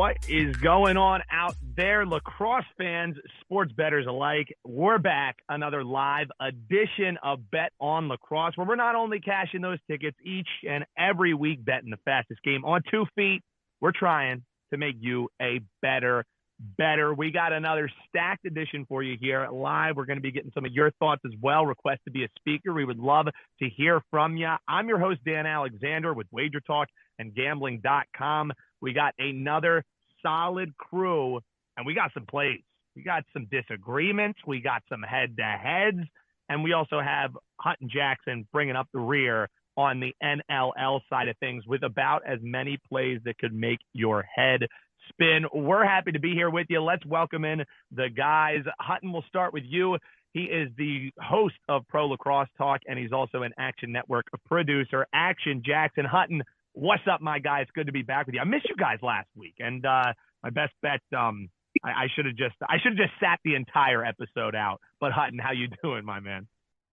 What is going on out there, lacrosse fans, sports bettors alike? We're back, another live edition of Bet On Lacrosse, where we're not only cashing those tickets each and every week, betting the fastest game on 2 feet. We're trying to make you a better. We got another stacked edition for you here live. We're going to be getting some of your thoughts as well. Request to be a speaker. We would love to hear from you. I'm your host, Dan Alexander, with Wager Talk and Gambling.com. We got another solid crew, and we got some plays. We got some disagreements. We got some head-to-heads, and we also have Hutton Jackson bringing up the rear on the NLL side of things with about as many plays that could make your head spin. We're happy to be here with you. Let's welcome in the guys. Hutton, we'll start with you. He is the host of Pro Lacrosse Talk, and he's also an Action Network producer. Action Jackson. Hutton, what's up, my guy? It's good to be back with you. I missed you guys last week, and my best bet, I should have just sat the entire episode out. But Hutton, how you doing, my man?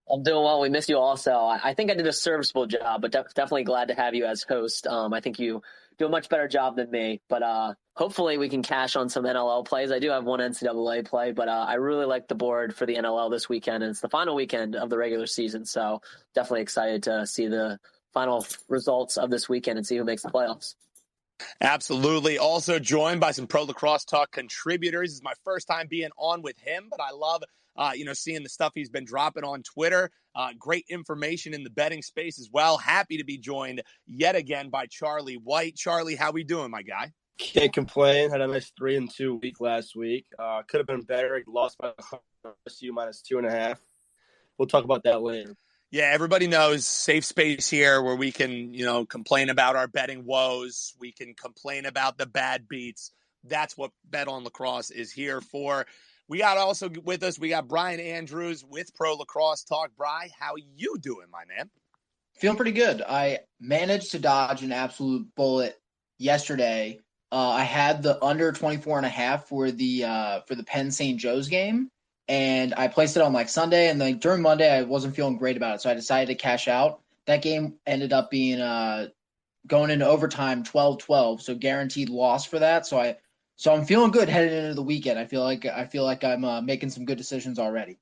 I'm doing well. We missed you also. I think I did a serviceable job, but definitely glad to have you as host. I think you do a much better job than me, but hopefully we can cash on some NLL plays. I do have one NCAA play, but I really like the board for the NLL this weekend, and it's the final weekend of the regular season, so definitely excited to see the final results of this weekend and see who makes the playoffs. Absolutely. Also joined by some Pro Lacrosse Talk contributors. This is my first time being on with him, but I love seeing the stuff he's been dropping on Twitter. Great information in the betting space as well. Happy to be joined yet again by Charlie White. Charlie, how we doing, my guy? Can't complain. Had a nice 3-2 week last week. Could have been better. Lost by RSU -2.5. We'll talk about that later. Yeah, everybody knows safe space here where we can, complain about our betting woes. We can complain about the bad beats. That's what Bet On Lacrosse is here for. We got also with us, we got Brian Andrews with Pro Lacrosse Talk. Bri, how you doing, my man? Feeling pretty good. I managed to dodge an absolute bullet yesterday. I had the under 24.5 for the Penn St. Joe's game, and I placed it on Sunday, and then during Monday I wasn't feeling great about it, so I decided to cash out. That game ended up being going into overtime 12-12, so guaranteed loss for that. So I'm feeling good headed into the weekend. I feel like I'm making some good decisions already.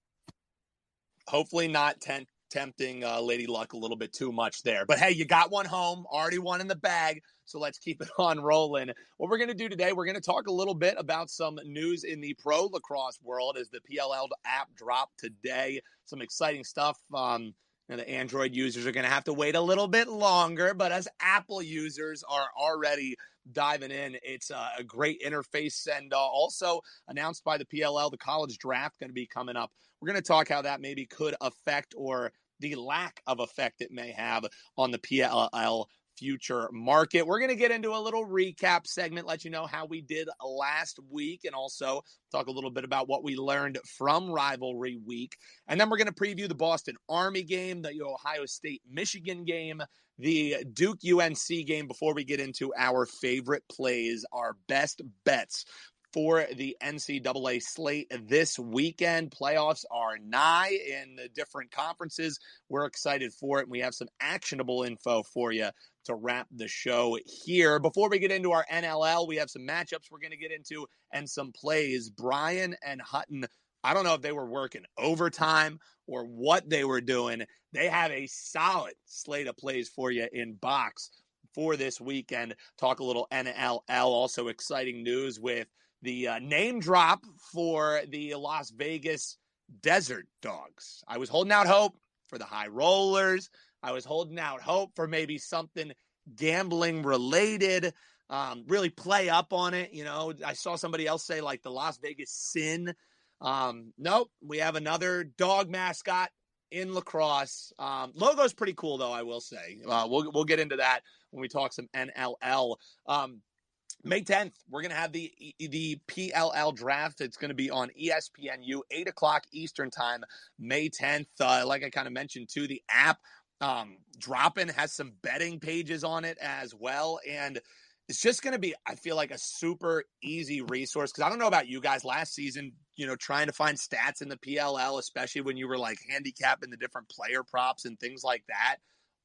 Hopefully not tempting Lady Luck a little bit too much there. But hey, you got one home, already one in the bag, so let's keep it on rolling. What we're going to do today, we're going to talk a little bit about some news in the pro lacrosse world as the PLL app dropped today. Some exciting stuff. The Android users are going to have to wait a little bit longer, but as Apple users are already diving in, it's a great interface, and also announced by the PLL, the College Draft, going to be coming up. We're going to talk how that maybe could affect, or the lack of effect it may have on the PLL future market. We're going to get into a little recap segment, let you know how we did last week, and also talk a little bit about what we learned from rivalry week. And then we're going to preview the Boston Army game, the Ohio State-Michigan game, the Duke-UNC game before we get into our favorite plays, our best bets for the NCAA slate this weekend. Playoffs are nigh in the different conferences. We're excited for it, and we have some actionable info for you to wrap the show here. Before we get into our NLL, we have some matchups we're going to get into and some plays. Brian and Hutton, I don't know if they were working overtime or what they were doing. They have a solid slate of plays for you in box for this weekend. Talk a little NLL. Also exciting news with the name drop for the Las Vegas Desert Dogs. I was holding out hope for the High Rollers. I was holding out hope for maybe something gambling related, really play up on it. I saw somebody else say the Las Vegas Sin. Nope, we have another dog mascot in lacrosse. Logo's pretty cool, though, I will say. We'll get into that when we talk some NLL. May 10th, we're going to have the PLL draft. It's going to be on ESPNU, 8 o'clock Eastern time, May 10th. Like I kind of mentioned, too, the app dropping has some betting pages on it as well. And it's just going to be, I feel like, a super easy resource. Because I don't know about you guys last season, trying to find stats in the PLL, especially when you were handicapping the different player props and things like that.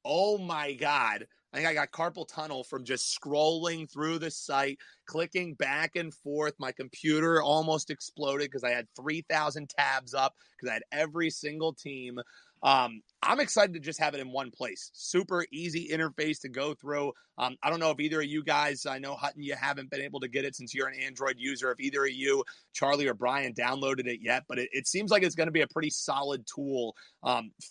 Oh, my God. I think I got carpal tunnel from just scrolling through the site, clicking back and forth. My computer almost exploded because I had 3,000 tabs up because I had every single team. I'm excited to just have it in one place. Super easy interface to go through. I don't know if either of you guys, I know Hutton, you haven't been able to get it since you're an Android user. If either of you, Charlie or Brian, downloaded it yet, but it seems like it's going to be a pretty solid tool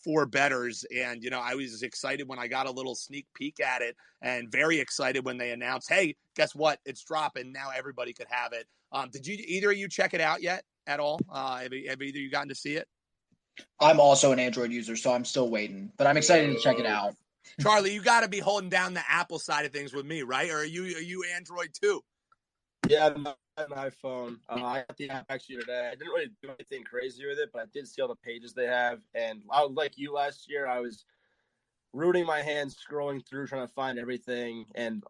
for bettors. And, I was excited when I got a little sneak peek at it and very excited when they announced, hey, guess what? It's dropping. Now everybody could have it. Did either of you check it out yet at all? Have either of you gotten to see it? I'm also an Android user, so I'm still waiting, but I'm excited to check it out. Charlie, you got to be holding down the Apple side of things with me, right? Or are you Android too? Yeah, I'm an iPhone. I got the app actually today. I didn't really do anything crazy with it, but I did see all the pages they have. And I was like you last year. I was rooting my hands, scrolling through, trying to find everything. And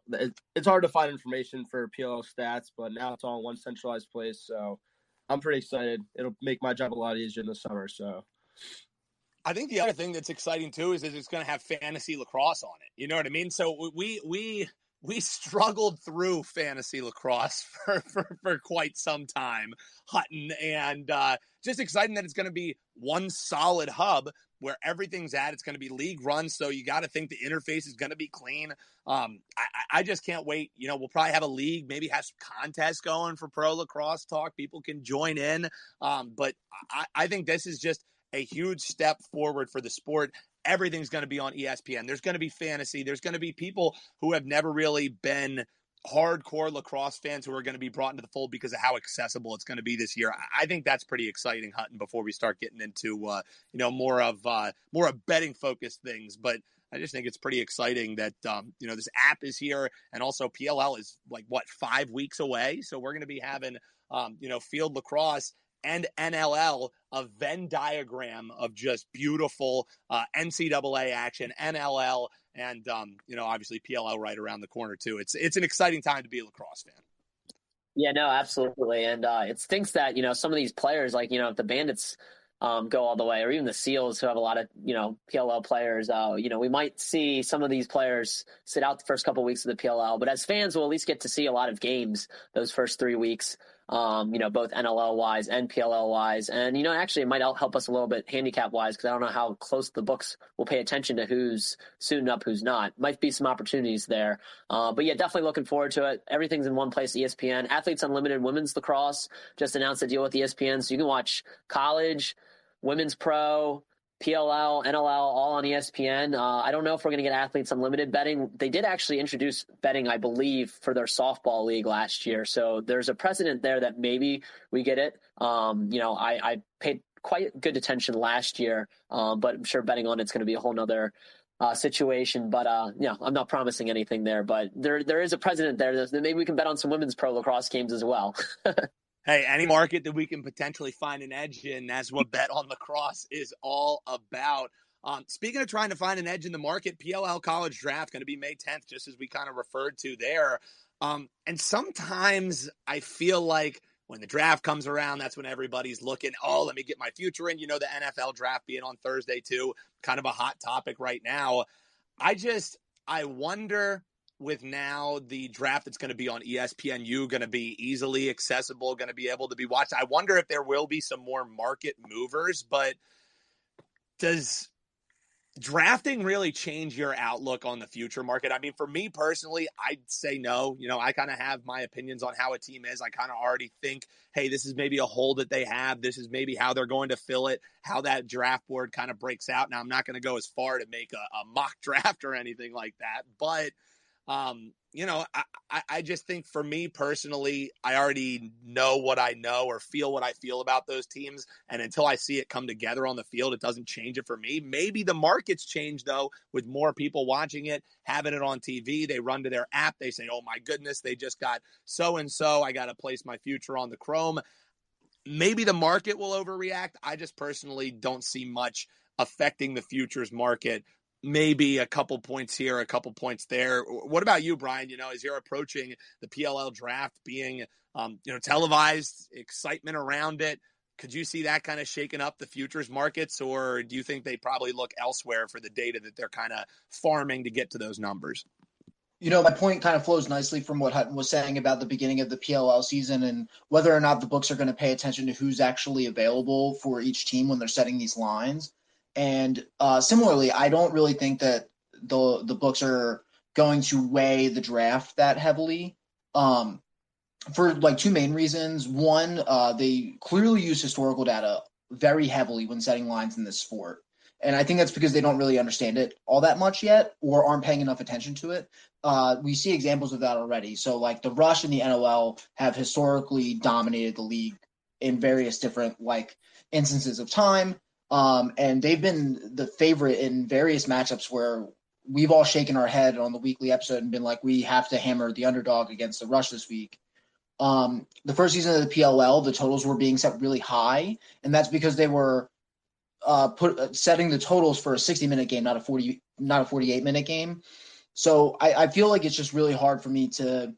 it's hard to find information for PLL stats, but now it's all in one centralized place. So I'm pretty excited. It'll make my job a lot easier in the summer. So I think the other thing that's exciting too is that it's going to have fantasy lacrosse on it. You know what I mean? So we struggled through fantasy lacrosse for quite some time, Hutton, and just exciting that it's going to be one solid hub where everything's at. It's going to be league run, so you got to think the interface is going to be clean. I just can't wait. We'll probably have a league, maybe have some contests going for pro lacrosse talk. People can join in, but I think this is just a huge step forward for the sport. Everything's going to be on ESPN. There's going to be fantasy. There's going to be people who have never really been hardcore lacrosse fans who are going to be brought into the fold because of how accessible it's going to be this year. I think that's pretty exciting, Hutton, before we start getting into, more of betting focused things. But I just think it's pretty exciting that, this app is here, and also PLL is 5 weeks away. So we're going to be having, field lacrosse and NLL, a Venn diagram of just beautiful NCAA action, NLL, and obviously PLL right around the corner too. It's an exciting time to be a lacrosse fan. Yeah, no, absolutely. And it stinks that, some of these players, if the Bandits go all the way, or even the Seals, who have a lot of, PLL players, we might see some of these players sit out the first couple of weeks of the PLL. But as fans, we'll at least get to see a lot of games those first 3 weeks, both NLL-wise and PLL-wise. And, actually it might help us a little bit handicap-wise, because I don't know how close the books will pay attention to who's suiting up, who's not. Might be some opportunities there. But, yeah, definitely looking forward to it. Everything's in one place, ESPN. Athletes Unlimited Women's Lacrosse just announced a deal with ESPN, so you can watch college, women's pro, PLL, NLL, all on ESPN. I don't know if we're going to get Athletes Unlimited betting. They did actually introduce betting, I believe, for their softball league last year. So there's a precedent there that maybe we get it. I paid quite good attention last year, but I'm sure betting on it's going to be a whole nother situation. But, I'm not promising anything there. But there is a precedent there that maybe we can bet on some women's pro lacrosse games as well. Hey, any market that we can potentially find an edge in, that's what Bet On Lacrosse is all about. Speaking of trying to find an edge in the market, PLL College Draft going to be May 10th, just as we kind of referred to there. And sometimes I feel like when the draft comes around, that's when everybody's looking, let me get my future in. The NFL draft being on Thursday too, kind of a hot topic right now. I wonder, with now the draft that's going to be on ESPNU, going to be easily accessible, going to be able to be watched. I wonder if there will be some more market movers, but does drafting really change your outlook on the future market? I mean, for me personally, I'd say no. I kind of have my opinions on how a team is. I kind of already think, hey, this is maybe a hole that they have. This is maybe how they're going to fill it, how that draft board kind of breaks out. Now, I'm not going to go as far to make a mock draft or anything like that, but I just think for me personally, I already know what I know or feel what I feel about those teams. And until I see it come together on the field, it doesn't change it for me. Maybe the markets change, though, with more people watching it, having it on TV. They run to their app. They say, oh, my goodness, they just got so-and-so. I got to place my future on the Chrome. Maybe the market will overreact. I just personally don't see much affecting the futures market. Maybe a couple points here, a couple points there. What about you, Brian? As you're approaching the PLL draft being, televised, excitement around it, could you see that kind of shaking up the futures markets, or do you think they probably look elsewhere for the data that they're kind of farming to get to those numbers? My point kind of flows nicely from what Hutton was saying about the beginning of the PLL season and whether or not the books are going to pay attention to who's actually available for each team when they're setting these lines. And similarly, I don't really think that the books are going to weigh the draft that heavily for like two main reasons. One, they clearly use historical data very heavily when setting lines in this sport. And I think that's because they don't really understand it all that much yet or aren't paying enough attention to it. We see examples of that already. So like the Rush and the NLL have historically dominated the league in various different like instances of time. And they've been the favorite in various matchups where we've all shaken our head on the weekly episode and been like, we have to hammer the underdog against the Rush this week. The first season of the PLL, the totals were being set really high, and that's because they were setting the totals for a 60-minute game, not a 48-minute game. So I feel like it's just really hard for me to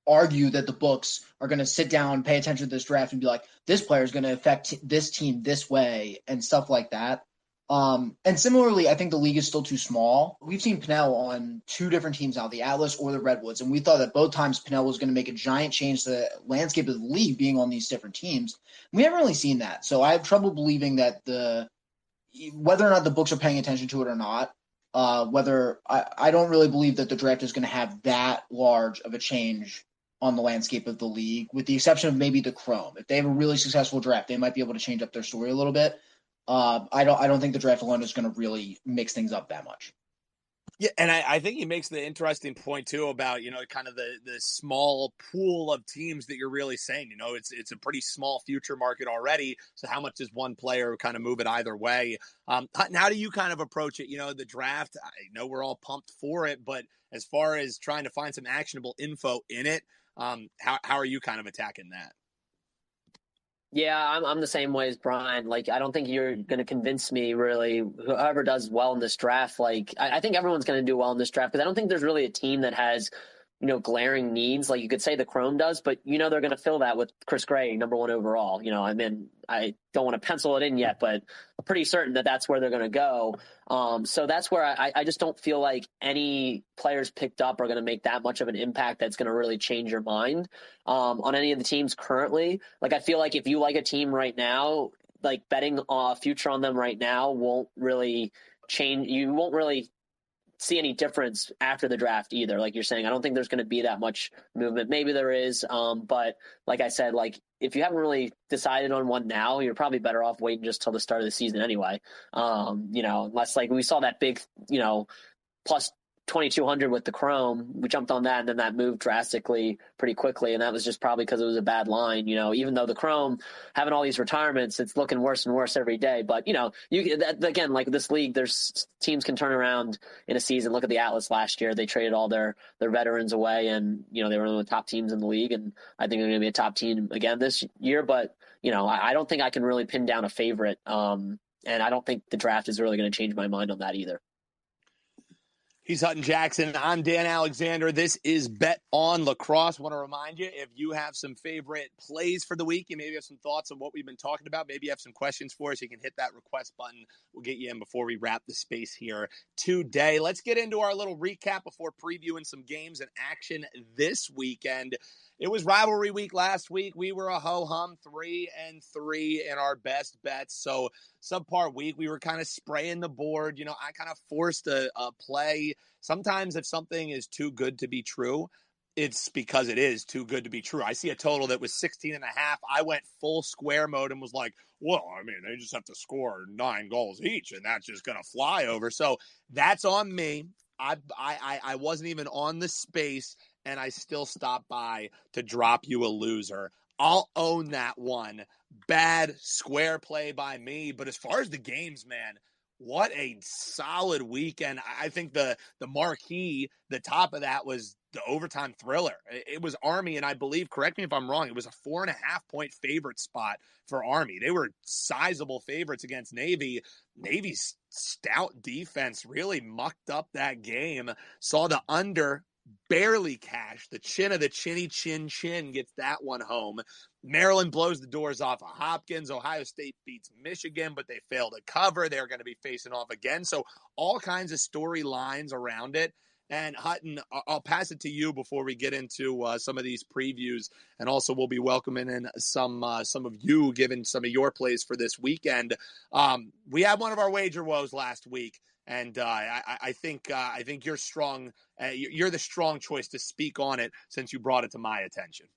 argue that the books are going to sit down, pay attention to this draft, and be like, this player is going to affect this team this way and stuff like that. And similarly, I think the league is still too small. We've seen Pinnell on two different teams now, the Atlas or the Redwoods, and we thought that both times Pinnell was going to make a giant change to the landscape of the league being on these different teams. We haven't really seen that. So I have trouble believing that whether or not the books are paying attention to it or not, I don't really believe that the draft is going to have that large of a change on the landscape of the league, with the exception of maybe the Chrome. If they have a really successful draft, they might be able to change up their story a little bit. I don't think the draft alone is going to really mix things up that much. Yeah, and I think he makes the interesting point too about, kind of the small pool of teams that you're really saying, it's a pretty small future market already. So how much does one player kind of move it either way? Hutton, how do you kind of approach it? The draft, I know we're all pumped for it, but as far as trying to find some actionable info in it, how are you kind of attacking that? Yeah, I'm the same way as Brian. Like, I don't think you're going to convince me, really, whoever does well in this draft. Like, I think everyone's going to do well in this draft because I don't think there's really a team that has, glaring needs. Like, you could say the Chrome does, but, they're going to fill that with Chris Gray, number 1 overall. I don't want to pencil it in yet, but I'm pretty certain that that's where they're going to go. So that's where I just don't feel like any players picked up are going to make that much of an impact that's going to really change your mind on any of the teams currently. Like, I feel like if you like a team right now, like betting a future on them right now won't really change. You won't really see any difference after the draft either. Like you're saying, I don't think there's going to be that much movement. Maybe there is. But like I said, like if you haven't really decided on one now, you're probably better off waiting just till the start of the season anyway. Unless like we saw that big, plus 2,200 with the Chrome, we jumped on that and then that moved drastically pretty quickly. And that was just probably because it was a bad line, even though the Chrome having all these retirements, it's looking worse and worse every day. But, again, like this league, there's teams can turn around in a season. Look at the Atlas last year. They traded all their veterans away and, they were one of the top teams in the league. And I think they're going to be a top team again this year. But, I don't think I can really pin down a favorite. And I don't think the draft is really going to change my mind on that either. He's Hutton Jackson. I'm Dan Alexander. This is Bet On Lacrosse. I want to remind you, if you have some favorite plays for the week, you maybe have some thoughts on what we've been talking about, maybe you have some questions for us, you can hit that request button. We'll get you in before we wrap the space here today. Let's get into our little recap before previewing some games in action this weekend. It was rivalry week last week. We were a ho-hum 3-3 in our best bets. So subpar week, we were kind of spraying the board. I kind of forced a play. Sometimes if something is too good to be true, it's because it is too good to be true. I see a total that was 16.5. I went full square mode and was like, well, they just have to score 9 goals each, and that's just going to fly over. So that's on me. I wasn't even on the space, and I still stopped by to drop you a loser. I'll own that one. Bad square play by me. But as far as the games, man, what a solid weekend. I think the marquee, the top of that was the overtime thriller. It was Army, and I believe, correct me if I'm wrong, it was a 4.5-point favorite spot for Army. They were sizable favorites against Navy. Navy's stout defense really mucked up that game. Saw the under barely cash. The chin of the chinny chin gets that one home. Maryland blows the doors off of Hopkins. Ohio State beats Michigan, but they fail to cover. They're going to be facing off again. So all kinds of storylines around it. And Hutton, I'll pass it to you before we get into some of these previews, and also we'll be welcoming in some of you, giving some of your plays for this weekend. We had one of our wager woes last week, and I think you're strong. You're the strong choice to speak on it since you brought it to my attention.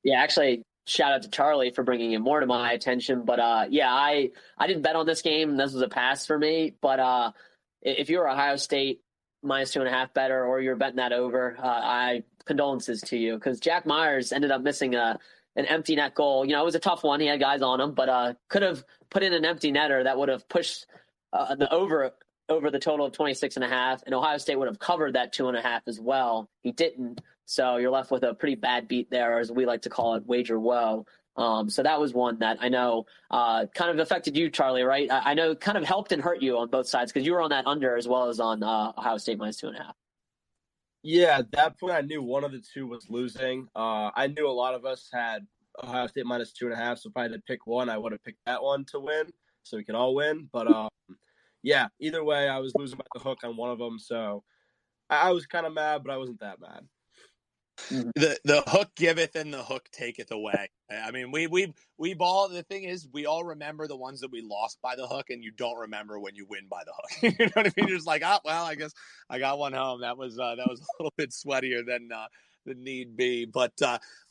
Yeah, actually, shout out to Charlie for bringing it more to my attention. But yeah, I didn't bet on this game. This was a pass for me. But if you're Ohio State minus 2.5 better, or you're betting that over, I condolences to you, because Jack Myers ended up missing an empty net goal. You know, it was a tough one. He had guys on him, but could have put in an empty netter that would have pushed the over the total of 26.5, and Ohio State would have covered that 2.5 as well. He didn't. So you're left with a pretty bad beat there, as we like to call it, wager woe. So that was one that I know kind of affected you, Charlie, right? I know it kind of helped and hurt you on both sides, because you were on that under as well as on Ohio State minus 2.5. Yeah, at that point I knew one of the two was losing. I knew a lot of us had Ohio State minus 2.5, so if I had to pick one, I would have picked that one to win, so we could all win. But yeah, either way, I was losing by the hook on one of them, so I was kind of mad, but I wasn't that mad. The hook giveth and the hook taketh away. I mean, we've all, the thing is, we all remember the ones that we lost by the hook, and you don't remember when you win by the hook. You know what I mean? You're just like, oh, well, I guess I got one home. That was a little bit sweatier than need be. But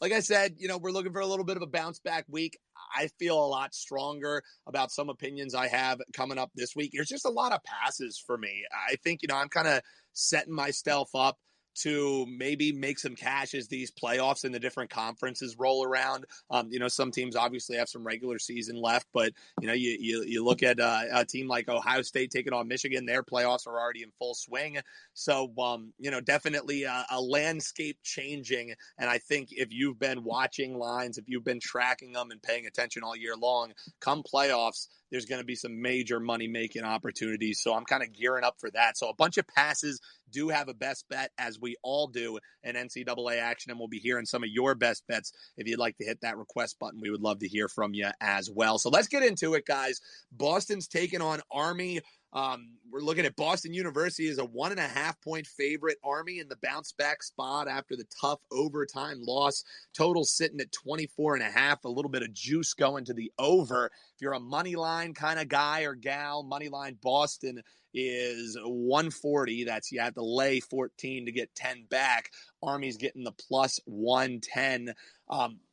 like I said, you know, we're looking for a little bit of a bounce back week. I feel a lot stronger about some opinions I have coming up this week. There's just a lot of passes for me. I think, you know, I'm kind of setting myself up to maybe make some cash as these playoffs in the different conferences roll around. You know, some teams obviously have some regular season left, but you know, you look at a team like Ohio State taking on Michigan, their playoffs are already in full swing. So, you know, definitely a landscape changing. And I think if you've been watching lines, if you've been tracking them and paying attention all year long, come playoffs, there's going to be some major money-making opportunities. So I'm kind of gearing up for that. So a bunch of passes. Do have a best bet, as we all do, in NCAA action, and we'll be hearing some of your best bets. If you'd like to hit that request button, we would love to hear from you as well. So let's get into it, guys. Boston's taking on Army. We're looking at Boston University as a 1.5-point favorite. Army in the bounce back spot after the tough overtime loss. Total sitting at 24.5. A little bit of juice going to the over. If you're a money line kind of guy or gal, money line Boston is 140. That's, you have to lay 14 to get 10 back. Army's getting the plus 110.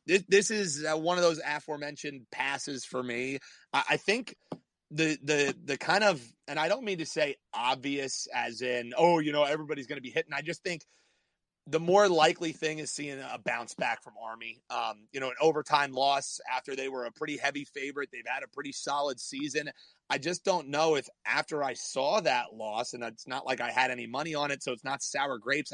This is one of those aforementioned passes for me. I think the kind of, and I don't mean to say obvious as in, oh, you know, everybody's going to be hitting. I just think the more likely thing is seeing a bounce back from Army. You know, an overtime loss after they were a pretty heavy favorite. They've had a pretty solid season. I just don't know if after I saw that loss, and it's not like I had any money on it, so it's not sour grapes.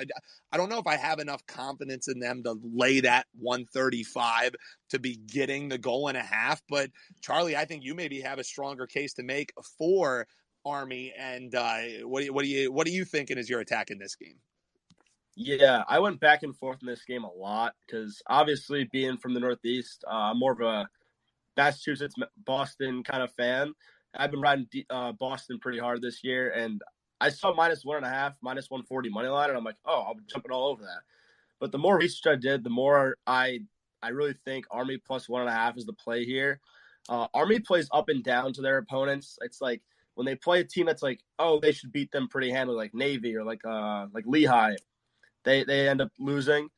I don't know if I have enough confidence in them to lay that 135 to be getting the goal and a half. But Charlie, I think you maybe have a stronger case to make for Army. And what are you thinking as you're attacking this game? Yeah, I went back and forth in this game a lot because obviously being from the Northeast, I'm more of a Massachusetts, Boston kind of fan. I've been riding Boston pretty hard this year, and I saw minus 1.5, minus 140 money line, and I'm like, oh, I'll be jumping all over that. But the more research I did, the more I really think Army plus 1.5 is the play here. Army plays up and down to their opponents. It's like when they play a team that's like, oh, they should beat them pretty handily, like Navy or like Lehigh, they end up losing.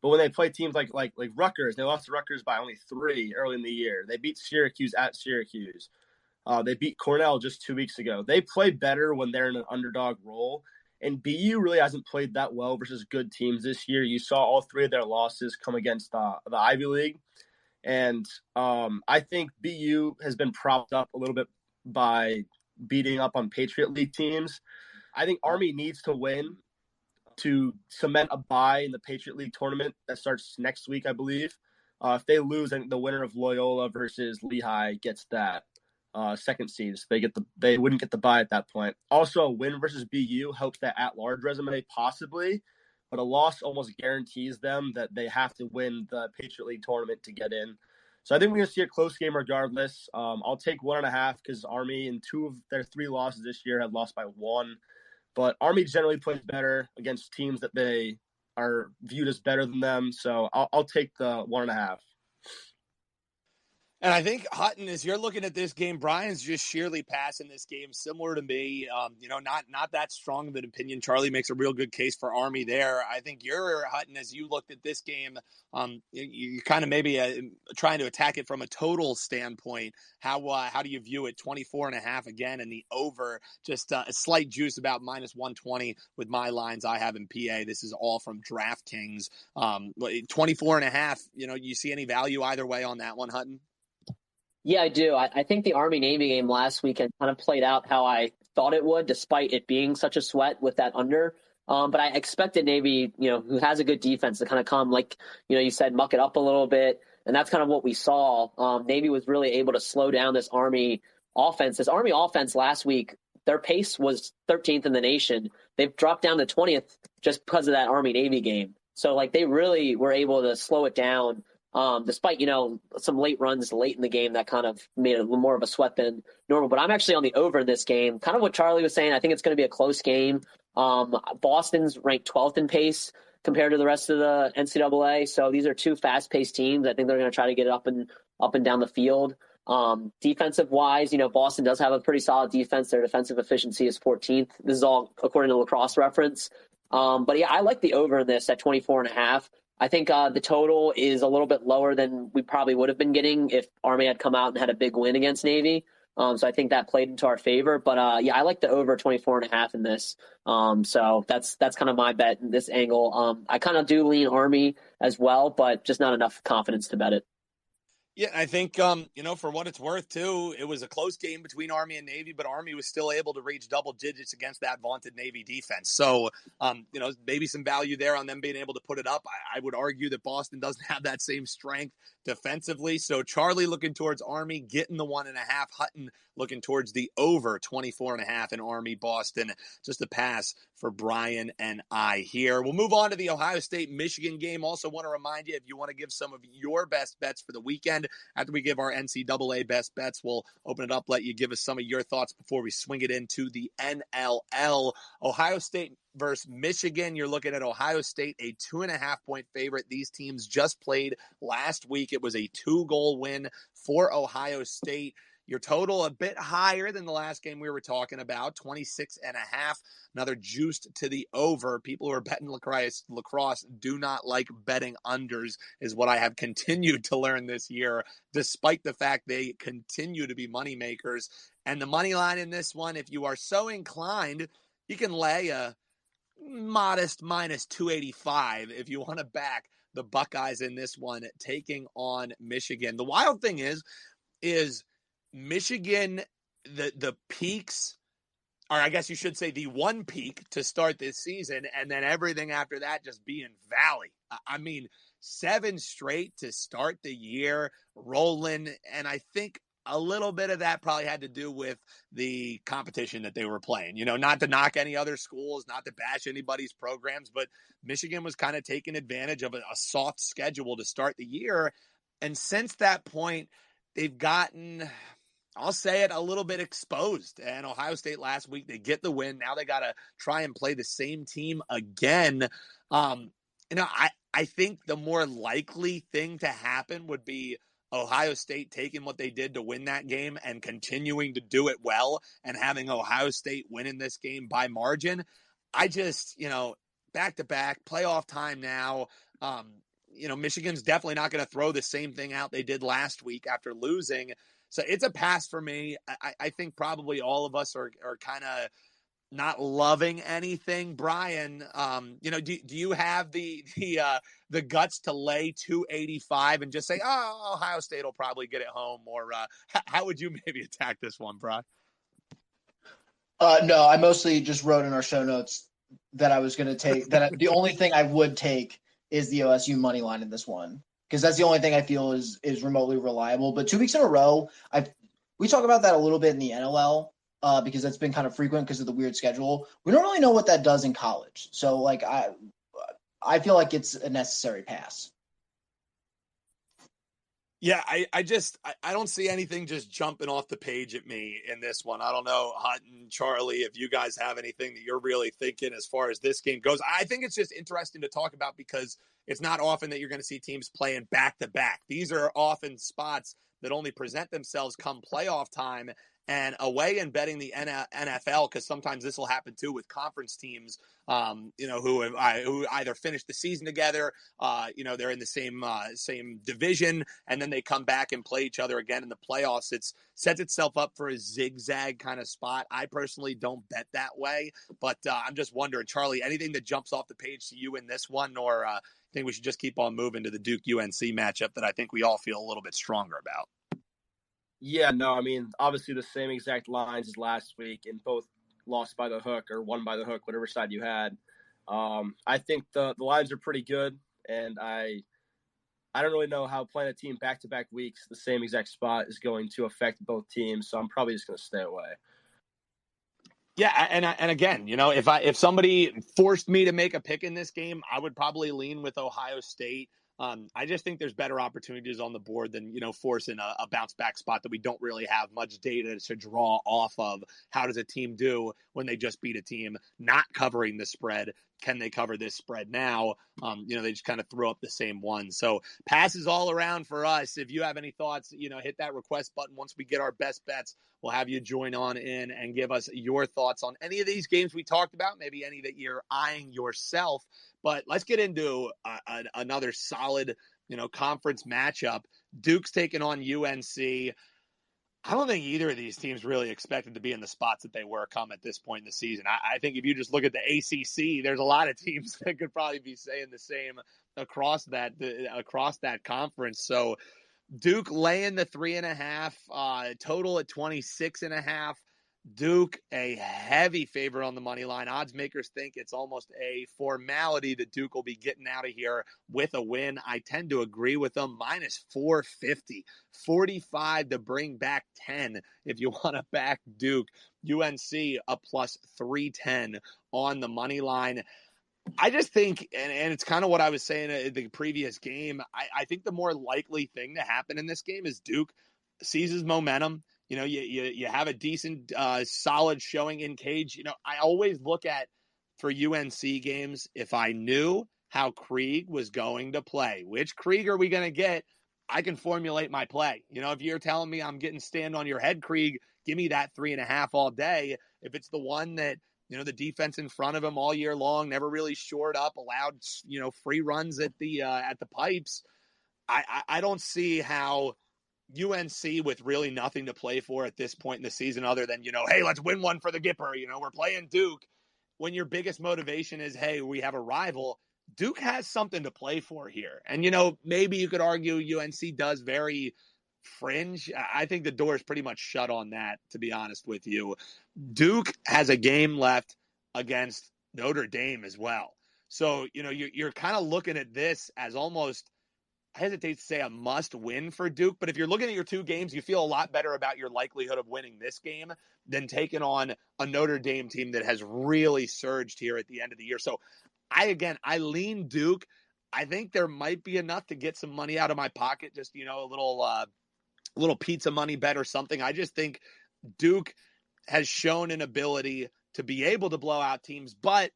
But when they play teams like Rutgers, they lost to Rutgers by only 3 early in the year. They beat Syracuse at Syracuse. They beat Cornell just 2 weeks ago. They play better when they're in an underdog role. And BU really hasn't played that well versus good teams this year. You saw all 3 of their losses come against the Ivy League. And I think BU has been propped up a little bit by beating up on Patriot League teams. I think Army needs to win to cement a bye in the Patriot League tournament that starts next week, I believe. If they lose, I think the winner of Loyola versus Lehigh gets that second seed. So they wouldn't get the bye at that point. Also, a win versus BU helps that at-large resume possibly, but a loss almost guarantees them that they have to win the Patriot League tournament to get in. So I think we're going to see a close game regardless. I'll take 1.5 because Army in 2 of their 3 losses this year had lost by 1. But Army generally plays better against teams that they are viewed as better than them. So I'll take the 1.5. And I think Hutton, as you're looking at this game, Brian's just sheerly passing this game, similar to me. Not that strong of an opinion. Charlie makes a real good case for Army there. I think you're, Hutton, as you looked at this game, you kind of maybe trying to attack it from a total standpoint. How do you view it? 24.5 again, and the over, just a slight juice about -120 with my lines I have in PA. This is all from DraftKings. 24.5. You see any value either way on that one, Hutton? Yeah, I do. I think the Army-Navy game last weekend kind of played out how I thought it would, despite it being such a sweat with that under. But I expected Navy, who has a good defense, to kind of come, like, you said, muck it up a little bit. And that's kind of what we saw. Navy was really able to slow down this Army offense. This Army offense last week, their pace was 13th in the nation. They've dropped down to 20th just because of that Army-Navy game. So, like, they really were able to slow it down. Despite, some late runs late in the game that kind of made it a little more of a sweat than normal. But I'm actually on the over in this game. Kind of what Charlie was saying. I think it's going to be a close game. Boston's ranked 12th in pace compared to the rest of the NCAA. So these are two fast-paced teams. I think they're going to try to get it up and down the field. Defensive-wise, Boston does have a pretty solid defense. Their defensive efficiency is 14th. This is all according to Lacrosse Reference. But, yeah, I like the over in this at 24.5. I think the total is a little bit lower than we probably would have been getting if Army had come out and had a big win against Navy. So I think that played into our favor. But, yeah, I like the over 24.5 in this. So that's kind of my bet in this angle. I kind of do lean Army as well, but just not enough confidence to bet it. Yeah, I think, for what it's worth, too, it was a close game between Army and Navy, but Army was still able to reach double digits against that vaunted Navy defense. So, maybe some value there on them being able to put it up. I would argue that Boston doesn't have that same strength defensively. So Charlie looking towards Army, getting the 1.5. Hutton looking towards the over 24.5 in Army Boston. Just a pass for Brian and I here. We'll move on to the Ohio State-Michigan game. Also want to remind you, if you want to give some of your best bets for the weekend, after we give our NCAA best bets, we'll open it up, let you give us some of your thoughts before we swing it into the NLL. Ohio State versus Michigan. You're looking at Ohio State, a 2.5-point favorite. These teams just played last week. It was a 2-goal win for Ohio State. Your total a bit higher than the last game we were talking about, 26.5. Another juiced to the over. People who are betting lacrosse do not like betting unders, is what I have continued to learn this year, despite the fact they continue to be money makers. And the money line in this one, if you are so inclined, you can lay a modest -285 if you want to back the Buckeyes in this one, taking on Michigan. The wild thing is Michigan, the peaks, or I guess you should say the one peak to start this season, and then everything after that just being valley. I mean, 7 straight to start the year, rolling, and I think a little bit of that probably had to do with the competition that they were playing. Not to knock any other schools, not to bash anybody's programs, but Michigan was kind of taking advantage of a soft schedule to start the year. And since that point, they've gotten, I'll say it, a little bit exposed. And Ohio State last week, they get the win. Now they got to try and play the same team again. I think the more likely thing to happen would be Ohio State taking what they did to win that game and continuing to do it well and having Ohio State winning this game by margin. I just, back-to-back, playoff time now. Michigan's definitely not going to throw the same thing out they did last week after losing. So it's a pass for me. I think probably all of us are kind of not loving anything. Brian, do you have the guts to lay 285 and just say, Ohio State will probably get it home? Or how would you maybe attack this one, Brian? No, I mostly just wrote in our show notes that I was going to take that. The only thing I would take is the OSU money line in this one, because that's the only thing I feel is remotely reliable. But 2 weeks in a row, we talk about that a little bit in the NLL. Because that's been kind of frequent because of the weird schedule. We don't really know what that does in college. So, I feel like it's a necessary pass. Yeah, I don't see anything just jumping off the page at me in this one. I don't know, Hutton, Charlie, if you guys have anything that you're really thinking as far as this game goes. I think it's just interesting to talk about because it's not often that you're going to see teams playing back-to-back. These are often spots that only present themselves come playoff time. And away in betting the NFL, because sometimes this will happen too with conference teams, who either finish the season together, they're in the same division, and then they come back and play each other again in the playoffs. It sets itself up for a zigzag kind of spot. I personally don't bet that way, but I'm just wondering, Charlie, anything that jumps off the page to you in this one, or I think we should just keep on moving to the Duke-UNC matchup that I think we all feel a little bit stronger about? Yeah, no, I mean, obviously the same exact lines as last week, and both lost by the hook or won by the hook, whatever side you had. I think the lines are pretty good, and I don't really know how playing a team back-to-back weeks, the same exact spot, is going to affect both teams, so I'm probably just going to stay away. Yeah, and again, if somebody forced me to make a pick in this game, I would probably lean with Ohio State. I just think there's better opportunities on the board than, forcing a bounce back spot that we don't really have much data to draw off of. How does a team do when they just beat a team not covering the spread? Can they cover this spread now? They just kind of throw up the same one. So passes all around for us. If you have any thoughts, hit that request button. Once we get our best bets, we'll have you join on in and give us your thoughts on any of these games we talked about, maybe any that you're eyeing yourself. But let's get into another solid, conference matchup. Duke's taking on UNC. I don't think either of these teams really expected to be in the spots that they were come at this point in the season. I think if you just look at the ACC, there's a lot of teams that could probably be saying the same across that conference. So Duke laying the 3.5, total at 26.5. Duke, a heavy favorite on the money line. Odds makers think it's almost a formality that Duke will be getting out of here with a win. I tend to agree with them. Minus 450, 45 to bring back 10 if you want to back Duke. UNC a plus 310 on the money line. I just think, and it's kind of what I was saying in the previous game, I think the more likely thing to happen in this game is Duke seizes momentum. You have a decent, solid showing in cage. I always look at, for UNC games, if I knew how Krieg was going to play, which Krieg are we going to get, I can formulate my play. If you're telling me I'm getting stand on your head, Krieg, give me that 3.5 all day. If it's the one that, the defense in front of him all year long, never really shored up, allowed, free runs at the pipes, I don't see how UNC, with really nothing to play for at this point in the season other than, hey, let's win one for the Gipper. We're playing Duke. When your biggest motivation is, hey, we have a rival, Duke has something to play for here. And, maybe you could argue UNC does very fringe. I think the door is pretty much shut on that, to be honest with you. Duke has a game left against Notre Dame as well. So, you're kind of looking at this as almost, I hesitate to say a must win for Duke, but if you're looking at your two games, you feel a lot better about your likelihood of winning this game than taking on a Notre Dame team that has really surged here at the end of the year. So I lean Duke. I think there might be enough to get some money out of my pocket, just, a little pizza money bet or something. I just think Duke has shown an ability to be able to blow out teams, but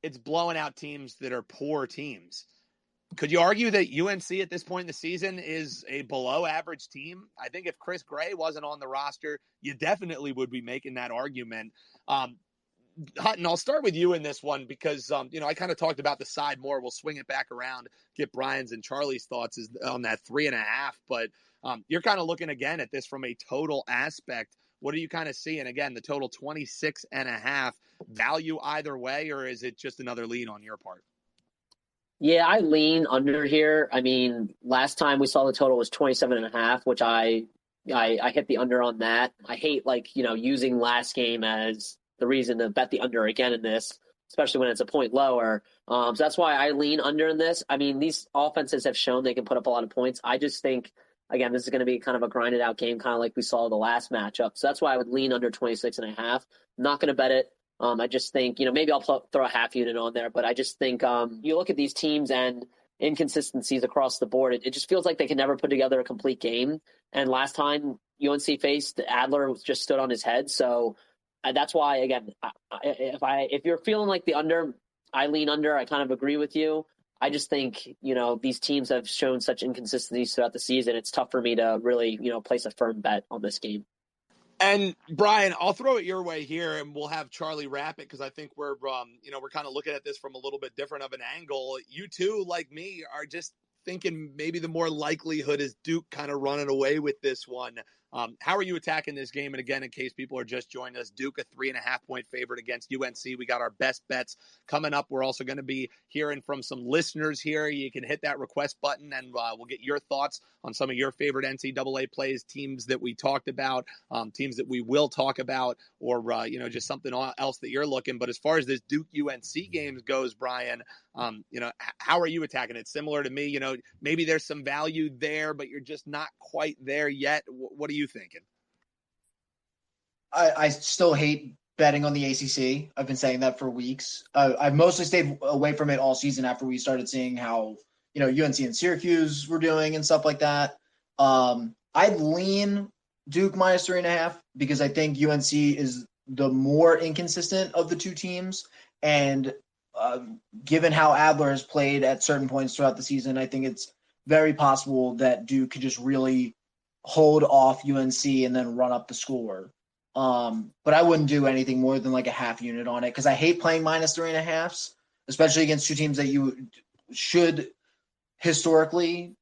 it's blowing out teams that are poor teams. Could you argue that UNC at this point in the season is a below average team? I think if Chris Gray wasn't on the roster, you definitely would be making that argument. Hutton, I'll start with you in this one because, I kind of talked about the side more. We'll swing it back around, get Brian's and Charlie's thoughts on that 3.5. But you're kind of looking again at this from a total aspect. What do you kind of see? And again, the total 26.5, value either way, or is it just another lean on your part? Yeah, I lean under here. I mean, last time we saw the total was 27.5, which I hit the under on that. I hate using last game as the reason to bet the under again in this, especially when it's a point lower. So that's why I lean under in this. I mean, these offenses have shown they can put up a lot of points. I just think, again, this is going to be kind of a grinded out game, kind of like we saw the last matchup. So that's why I would lean under 26.5. I'm not going to bet it. I just think, maybe I'll throw a half unit on there, but I just think you look at these teams and inconsistencies across the board. It just feels like they can never put together a complete game. And last time UNC faced Adler, just stood on his head. So that's why, again, if you're feeling like the under, I lean under. I kind of agree with you. I just think, these teams have shown such inconsistencies throughout the season. It's tough for me to really, place a firm bet on this game. And Brian, I'll throw it your way here, and we'll have Charlie wrap it because I think we're kind of looking at this from a little bit different of an angle. You too, like me, are just thinking maybe the more likelihood is Duke kind of running away with this one. How are you attacking this game? And again, in case people are just joining us, Duke a 3.5-point favorite against UNC. We got our best bets coming up. We're also going to be hearing from some listeners here. You can hit that request button and we'll get your thoughts on some of your favorite NCAA plays, teams that we talked about, teams that we will talk about, or, just something else that you're looking. But as far as this Duke UNC game goes, Brian, how are you attacking it? Similar to me, maybe there's some value there, but you're just not quite there yet. What are you thinking? I still hate betting on the ACC. I've been saying that for weeks. I've mostly stayed away from it all season after we started seeing how, UNC and Syracuse were doing and stuff like that. I'd lean Duke minus 3.5 because I think UNC is the more inconsistent of the two teams. And given how Adler has played at certain points throughout the season, I think it's very possible that Duke could just really hold off UNC and then run up the score. But I wouldn't do anything more than like a half unit on it because I hate playing minus 3.5s, especially against two teams that you should historically,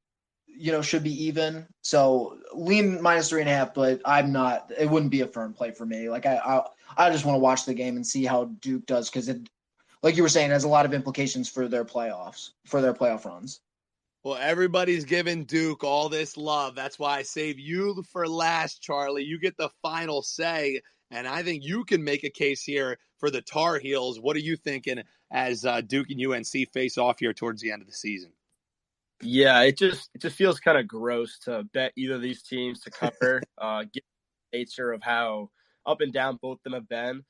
should be even. So lean minus 3.5, but I'm not. It wouldn't be a firm play for me. Like I just want to watch the game and see how Duke does because it, like you were saying, has a lot of implications for their playoff runs. Well, everybody's giving Duke all this love. That's why I save you for last, Charlie. You get the final say, and I think you can make a case here for the Tar Heels. What are you thinking as Duke and UNC face off here towards the end of the season? Yeah, it just feels kind of gross to bet either of these teams to cover, given the nature of how up and down both of them have been.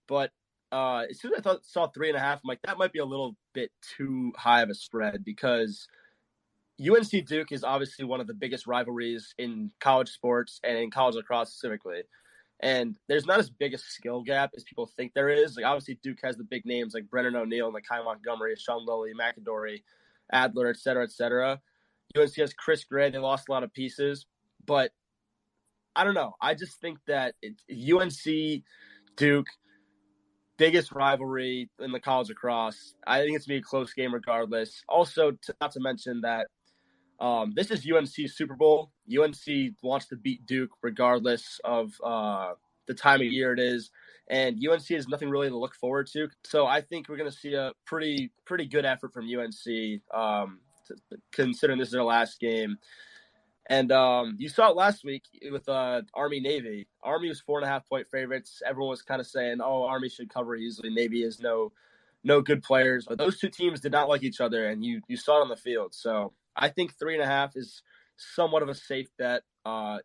But as soon as I saw 3.5, I'm like, that might be a little bit too high of a spread because UNC Duke is obviously one of the biggest rivalries in college sports and in college lacrosse specifically. And there's not as big a skill gap as people think there is. Like obviously Duke has the big names like Brennan O'Neill and like Kai Montgomery, Sean Lilly, McAdory, Adler, et cetera, et cetera. UNC has Chris Gray. They lost a lot of pieces. But I don't know. I just think that UNC Duke, biggest rivalry in the college lacrosse. I think it's going to be a close game regardless. Also, not to mention that this is UNC's Super Bowl. UNC wants to beat Duke regardless of the time of year it is. And UNC has nothing really to look forward to. So I think we're going to see a pretty good effort from UNC, considering this is their last game. And you saw it last week with Army-Navy. Army was 4.5-point favorites. Everyone was kind of saying, oh, Army should cover easily. Navy has no good players. But those two teams did not like each other, and you saw it on the field. So I think 3.5 is somewhat of a safe bet,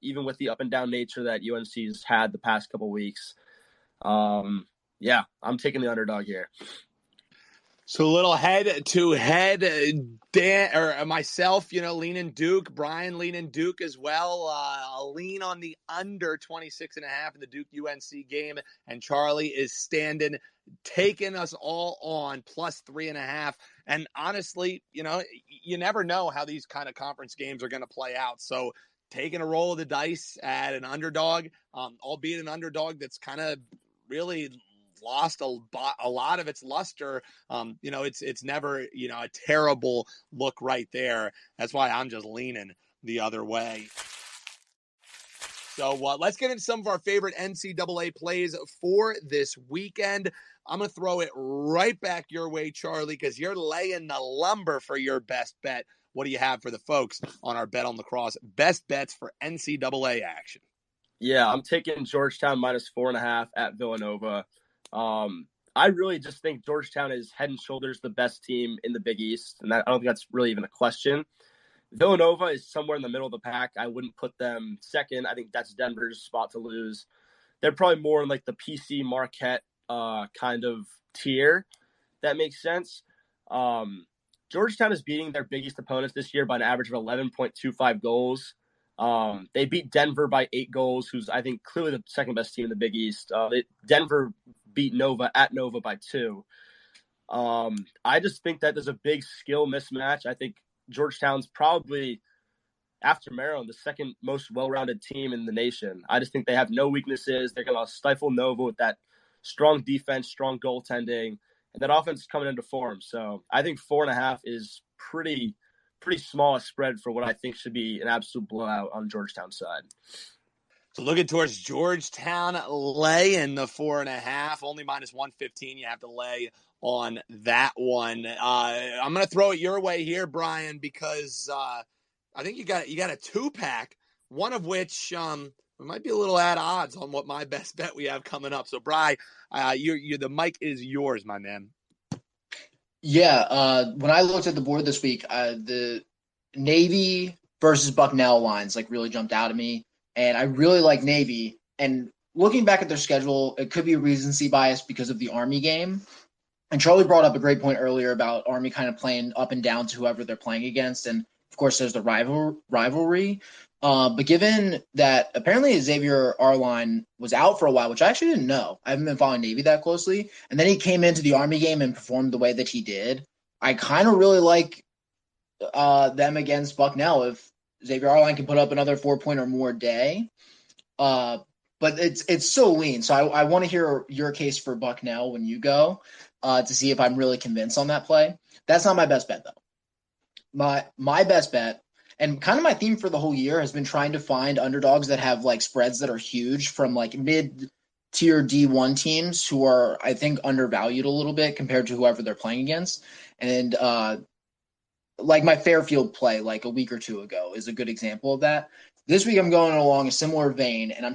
even with the up-and-down nature that UNC's had the past couple weeks. Yeah, I'm taking the underdog here. So a little head-to-head, Dan or myself, leaning Duke. Brian leaning Duke as well. I'll lean on the under 26.5 in the Duke-UNC game. And Charlie is taking us all on plus 3.5. And honestly, you never know how these kind of conference games are going to play out. So taking a roll of the dice at an underdog, albeit an underdog that's kind of really lost a lot of its luster. It's never, a terrible look right there. That's why I'm just leaning the other way. So let's get into some of our favorite NCAA plays for this weekend. I'm going to throw it right back your way, Charlie, because you're laying the lumber for your best bet. What do you have for the folks on our Bet on Lacrosse best bets for NCAA action? Yeah, I'm taking Georgetown minus 4.5 at Villanova. I really just think Georgetown is head and shoulders the best team in the Big East, and I don't think that's really even a question. Villanova is somewhere in the middle of the pack. I wouldn't put them second. I think that's Denver's spot to lose. They're probably more in like the PC Marquette kind of tier. That makes sense. Georgetown is beating their biggest opponents this year by an average of 11.25 goals. They beat Denver by 8 goals, who's, I think, clearly the second best team in the Big East. Denver beat Nova at Nova by 2. I just think that there's a big skill mismatch. I think Georgetown's probably, after Maryland, the second most well-rounded team in the nation. I just think they have no weaknesses. They're going to stifle Nova with that strong defense, strong goaltending, and that offense is coming into form. So I think 4.5 is pretty small a spread for what I think should be an absolute blowout on Georgetown's side. So looking towards Georgetown laying the 4.5, only minus 115. You have to lay on that one. I'm going to throw it your way here, Brian, because I think you got a 2-pack, one of which we might be a little at odds on what my best bet we have coming up. So, Bri, the mic is yours, my man. Yeah, when I looked at the board this week, the Navy versus Bucknell lines really jumped out at me, and I really like Navy. And looking back at their schedule, it could be a recency bias because of the Army game. And Charlie brought up a great point earlier about Army kind of playing up and down to whoever they're playing against, and of course there's the rivalry. But given that apparently Xavier Arline was out for a while, which I actually didn't know. I haven't been following Navy that closely. And then he came into the Army game and performed the way that he did. I kind of really like them against Bucknell if Xavier Arline can put up another 4-point or more day. But it's so lean. So I want to hear your case for Bucknell when you go to see if I'm really convinced on that play. That's not my best bet, though. My best bet, and kind of my theme for the whole year, has been trying to find underdogs that have spreads that are huge from mid-tier D1 teams who are, I think, undervalued a little bit compared to whoever they're playing against. And my Fairfield play a week or two ago is a good example of that. This week I'm going along a similar vein, and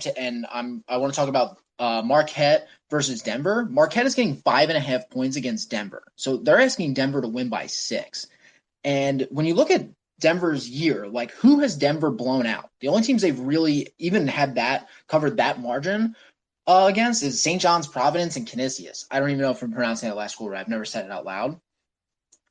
I want to talk about Marquette versus Denver. Marquette is getting 5.5 points against Denver, so they're asking Denver to win by 6. And when you look at Denver's year, who has Denver blown out? The only teams they've really even had covered that margin against is St. John's, Providence, and Canisius. I don't even know if I'm pronouncing that last school right. I've never said it out loud.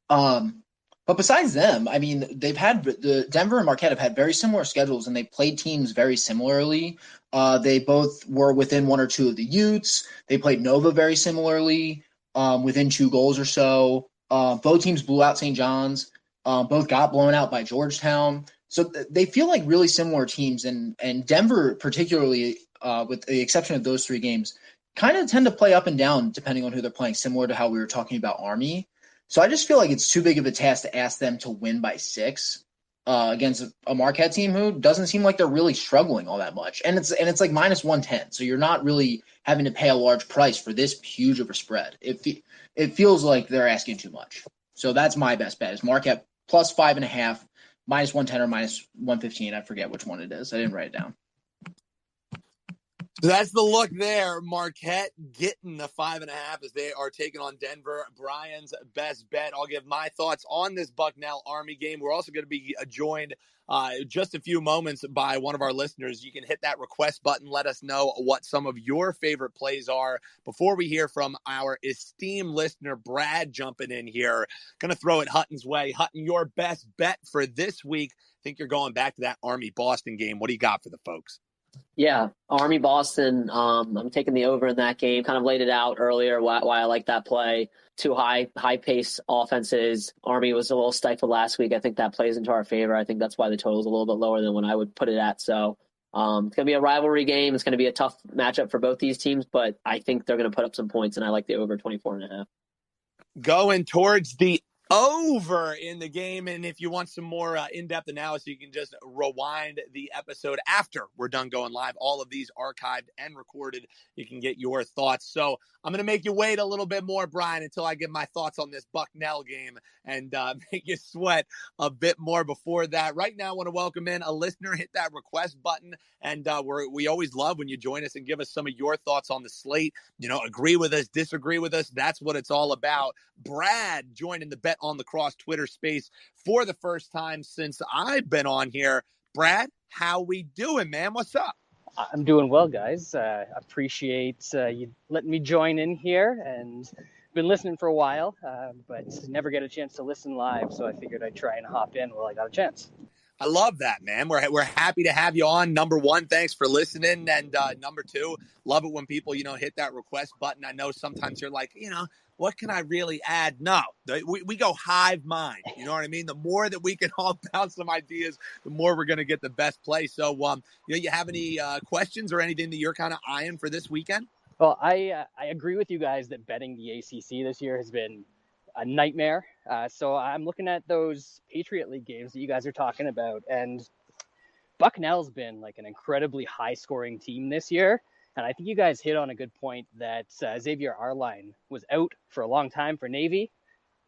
But besides them, I mean, the Denver and Marquette have had very similar schedules, and they played teams very similarly. They both were within 1 or 2 of the Utes. They played Nova very similarly, within 2 goals or so. Both teams blew out St. John's. Both got blown out by Georgetown. So they feel like really similar teams. And Denver, particularly, with the exception of those 3 games, kind of tend to play up and down depending on who they're playing, similar to how we were talking about Army. So I just feel like it's too big of a task to ask them to win by 6 against a Marquette team who doesn't seem like they're really struggling all that much. And it's minus 110. So you're not really having to pay a large price for this huge of a spread. It feels like they're asking too much. So that's my best bet is Marquette plus 5.5, minus 110 or minus 115. I forget which one it is. I didn't write it down. So that's the look there. Marquette getting the 5.5 as they are taking on Denver. Brian's best bet. I'll give my thoughts on this Bucknell Army game. We're also going to be joined just a few moments by one of our listeners. You can hit that request button. Let us know what some of your favorite plays are before we hear from our esteemed listener, Brad, jumping in here. Going to throw it Hutton's way. Hutton, your best bet for this week. I think you're going back to that Army-Boston game. What do you got for the folks? Yeah, Army Boston. I'm taking the over in that game. Kind of laid it out earlier why I like that play. 2 high-pace offenses. Army was a little stifled last week. I think that plays into our favor. I think that's why the total is a little bit lower than what I would put it at. So it's going to be a rivalry game. It's going to be a tough matchup for both these teams, but I think they're going to put up some points, and I like the over 24.5. Going towards the over in the game. And if you want some more in-depth analysis, you can just rewind the episode after we're done going live. All of these archived and recorded. You can get your thoughts. So I'm going to make you wait a little bit more, Brian, until I give my thoughts on this Bucknell game and make you sweat a bit more before that. Right now, I want to welcome in a listener. Hit that request button. And we always love when you join us and give us some of your thoughts on the slate. Agree with us, disagree with us. That's what it's all about. Brad joining the Bet On Lacrosse Twitter space for the first time since I've been on here. Brad, how we doing, man? What's up? I'm doing well, guys. Appreciate you letting me join in here. And been listening for a while, but never get a chance to listen live. So I figured I'd try and hop in while I got a chance. I love that, man. We're happy to have you on. Number one, thanks for listening. And number two, love it when people, hit that request button. I know sometimes you're like, what can I really add? No, we go hive mind. You know what I mean? The more that we can all bounce some ideas, the more we're going to get the best play. So, you have any questions or anything that you're kind of eyeing for this weekend? Well, I agree with you guys that betting the ACC this year has been a nightmare. So I'm looking at those Patriot League games that you guys are talking about, and Bucknell's been like an incredibly high-scoring team this year. And I think you guys hit on a good point that Xavier Arline was out for a long time for Navy.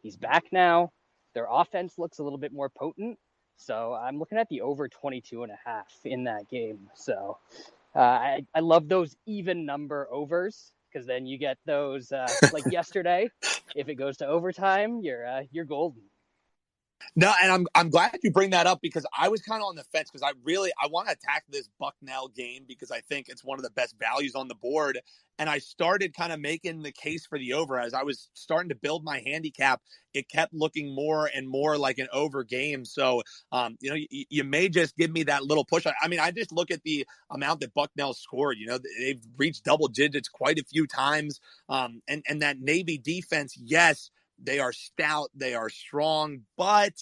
He's back now. Their offense looks a little bit more potent. So I'm looking at the over 22.5 in that game. So I love those even number overs, because then you get those like yesterday. If it goes to overtime, you're golden. No, and I'm glad you bring that up, because I was kind of on the fence, because I want to attack this Bucknell game because I think it's one of the best values on the board. And I started kind of making the case for the over as I was starting to build my handicap. It kept looking more and more like an over game. So, you may just give me that little push. I mean, I just look at the amount that Bucknell scored. They've reached double digits quite a few times. And that Navy defense, yes, they are stout, they are strong, but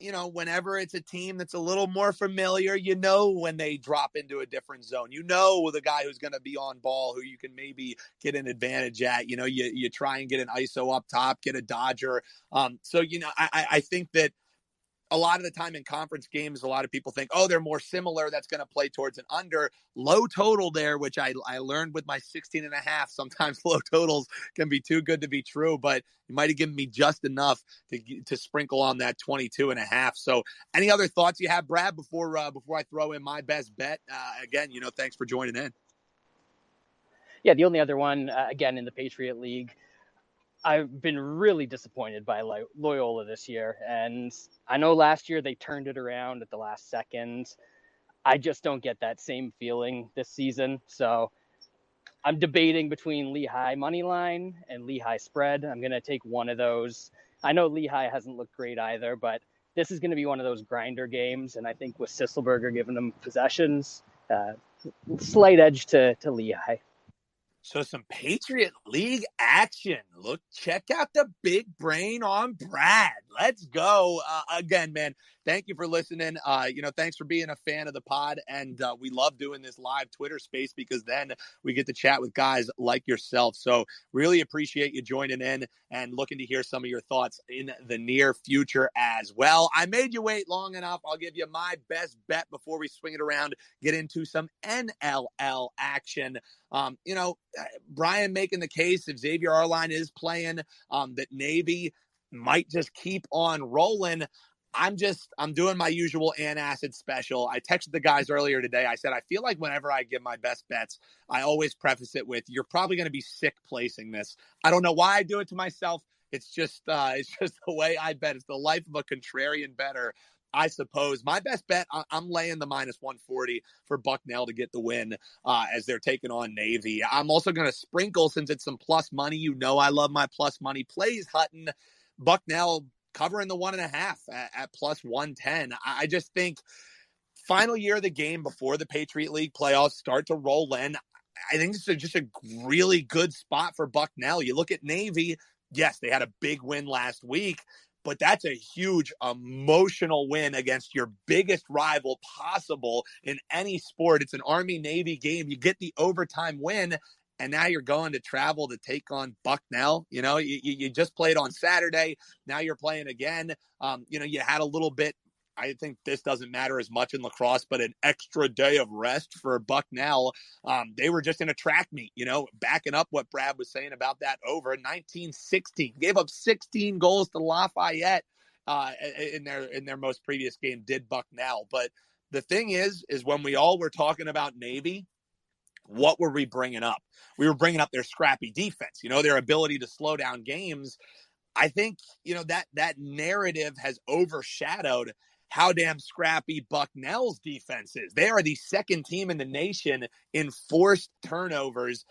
whenever it's a team that's a little more familiar, when they drop into a different zone, the guy who's going to be on ball, who you can maybe get an advantage at, you try and get an ISO up top, get a dodger. So, I think that a lot of the time in conference games, a lot of people think, they're more similar. That's going to play towards an under. Low total there, which I learned with my 16.5. Sometimes low totals can be too good to be true, but you might have given me just enough to sprinkle on that 22.5. So any other thoughts you have, Brad, before I throw in my best bet? Again, thanks for joining in. Yeah, the only other one, again, in the Patriot League, I've been really disappointed by Loyola this year. And I know last year they turned it around at the last second. I just don't get that same feeling this season. So I'm debating between Lehigh money line and Lehigh spread. I'm going to take one of those. I know Lehigh hasn't looked great either, but this is going to be one of those grinder games. And I think with Sisselberger giving them possessions, slight edge to Lehigh. So some Patriot League action. Look, check out the big brain on Brad. Let's go. Again, man, thank you for listening. Thanks for being a fan of the pod. And we love doing this live Twitter space, because then we get to chat with guys like yourself. So really appreciate you joining in and looking to hear some of your thoughts in the near future as well. I made you wait long enough. I'll give you my best bet before we swing it around, get into some NLL action. Brian making the case, if Xavier Arline is playing, that Navy might just keep on rolling. I'm doing my usual antacid special. I texted the guys earlier today. I said, I feel like whenever I give my best bets, I always preface it with, you're probably going to be sick placing this. I don't know why I do it to myself. It's just the way I bet. It's the life of a contrarian bettor, I suppose. My best bet, I'm laying the minus 140 for Bucknell to get the win as they're taking on Navy. I'm also going to sprinkle, since it's some plus money. I love my plus money plays. Hutton, Bucknell covering the 1.5 at plus 110. I just think final year of the game before the Patriot League playoffs start to roll in, I think this is just a really good spot for Bucknell. You look at Navy, yes, they had a big win last week, but that's a huge emotional win against your biggest rival possible in any sport. It's an Army-Navy game. You get the overtime win, and now you're going to travel to take on Bucknell. You just played on Saturday. Now you're playing again. You had a little bit, I think this doesn't matter as much in lacrosse, but an extra day of rest for Bucknell. They were just in a track meet, backing up what Brad was saying about that over. 19-16, gave up 16 goals to Lafayette in their most previous game, did Bucknell. But the thing is when we all were talking about Navy, what were we bringing up? We were bringing up their scrappy defense, their ability to slow down games. I think, that narrative has overshadowed how damn scrappy Bucknell's defense is. They are the second team in the nation in forced turnovers.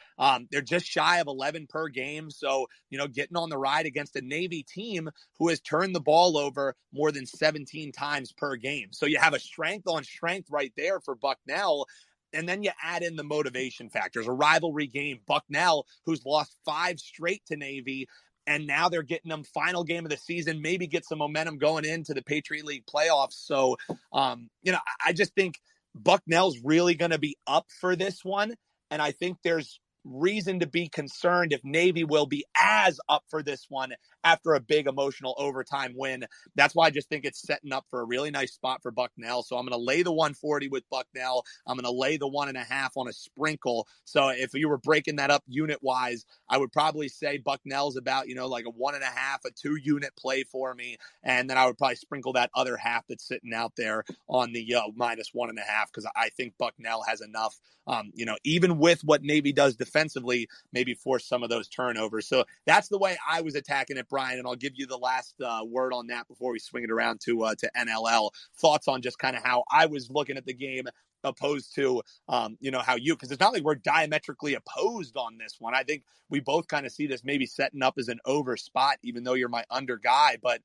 They're just shy of 11 per game. So, getting on the ride against a Navy team who has turned the ball over more than 17 times per game. So you have a strength on strength right there for Bucknell. And then you add in the motivation factors, a rivalry game. Bucknell, who's lost 5 straight to Navy, and now they're getting them final game of the season, maybe get some momentum going into the Patriot League playoffs. So, I just think Bucknell's really going to be up for this one. And I think there's reason to be concerned if Navy will be as up for this one after a big emotional overtime win. That's why I just think it's setting up for a really nice spot for Bucknell. So I'm going to lay the 140 with Bucknell. I'm going to lay the 1.5 on a sprinkle. So if you were breaking that up unit wise, I would probably say Bucknell's about, like a 1.5, a 2 unit play for me. And then I would probably sprinkle that other half that's sitting out there on the -1.5, because I think Bucknell has enough, even with what Navy does defensively, maybe force some of those turnovers. So that's the way I was attacking it, Brian, and I'll give you the last word on that before we swing it around to NLL. Thoughts on just kind of how I was looking at the game opposed to, how because it's not like we're diametrically opposed on this one. I think we both kind of see this maybe setting up as an over spot, even though you're my under guy. But,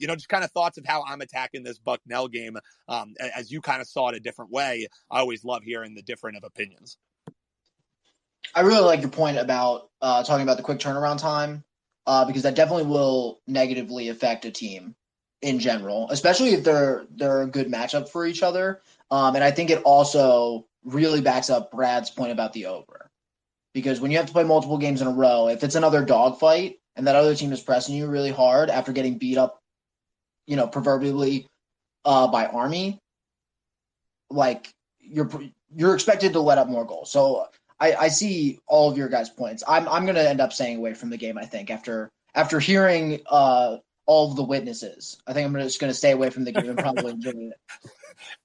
just kind of thoughts of how I'm attacking this Bucknell game as you kind of saw it a different way. I always love hearing the different of opinions. I really like your point about talking about the quick turnaround time because that definitely will negatively affect a team in general, especially if they're a good matchup for each other. And I think it also really backs up Brad's point about the over. Because when you have to play multiple games in a row, if it's another dogfight and that other team is pressing you really hard after getting beat up, proverbially by Army, like you're expected to let up more goals. So I see all of your guys' points. I'm going to end up staying away from the game, I think, after hearing all of the witnesses. I think I'm just going to stay away from the game and probably enjoy it.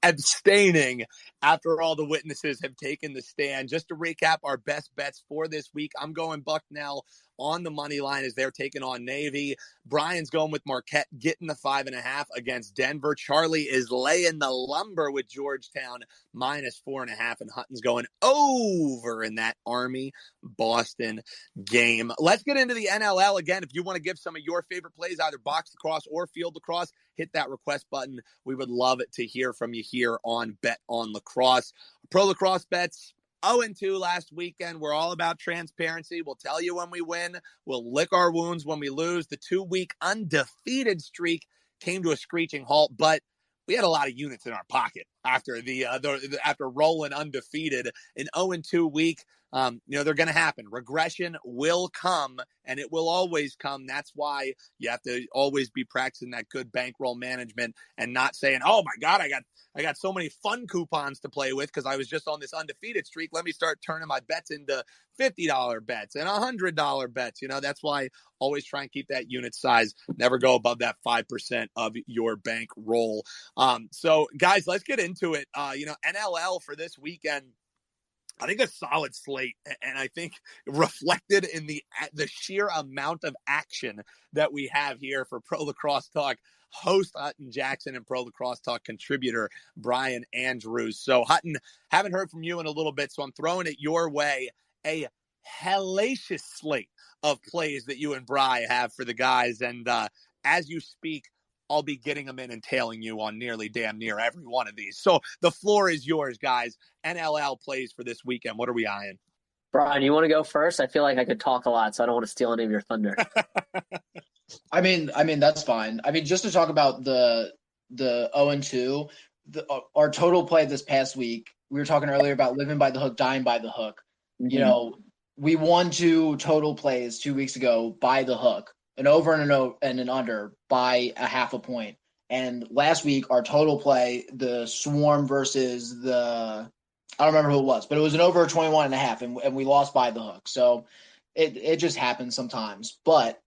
Abstaining after all the witnesses have taken the stand. Just to recap our best bets for this week, I'm going Bucknell on the money line as they're taking on Navy. Brian's going with Marquette, getting the 5.5 against Denver. Charlie is laying the lumber with Georgetown, -4.5, and Hutton's going over in that Army-Boston game. Let's get into the NLL again. If you want to give some of your favorite plays, either box lacrosse or field lacrosse, hit that request button. We would love to hear from you here on Bet On Lacrosse. Pro lacrosse bets, 0-2 last weekend. We're all about transparency. We'll tell you when we win. We'll lick our wounds when we lose. The 2-week undefeated streak came to a screeching halt, but we had a lot of units in our pocket after after rolling undefeated. An 0-2 week. They're going to happen. Regression will come, and it will always come. That's why you have to always be practicing that good bankroll management and not saying, "Oh my God, I got so many fun coupons to play with because I was just on this undefeated streak. Let me start turning my bets into $50 bets and $100 bets." That's why always try and keep that unit size. Never go above that 5% of your bankroll. So guys, let's get into it. NLL for this weekend, I think a solid slate, and I think reflected in the sheer amount of action that we have here for Pro Lacrosse Talk host Hutton Jackson and Pro Lacrosse Talk contributor Brian Andrews. So Hutton, haven't heard from you in a little bit, so I'm throwing it your way. A hellacious slate of plays that you and Bri have for the guys, and as you speak, I'll be getting them in and tailing you on nearly damn near every one of these. So the floor is yours, guys. NLL plays for this weekend. What are we eyeing? Brian, you want to go first? I feel like I could talk a lot, so I don't want to steal any of your thunder. I mean that's fine. I mean, just to talk about the 0-2, our total play this past week. We were talking earlier about living by the hook, dying by the hook. Mm-hmm. We won 2 total plays 2 weeks ago by the hook. An over and an under by 0.5 point. And last week, our total play, the Swarm versus I don't remember who it was, but it was an over 21.5, and we lost by the hook. So it just happens sometimes. But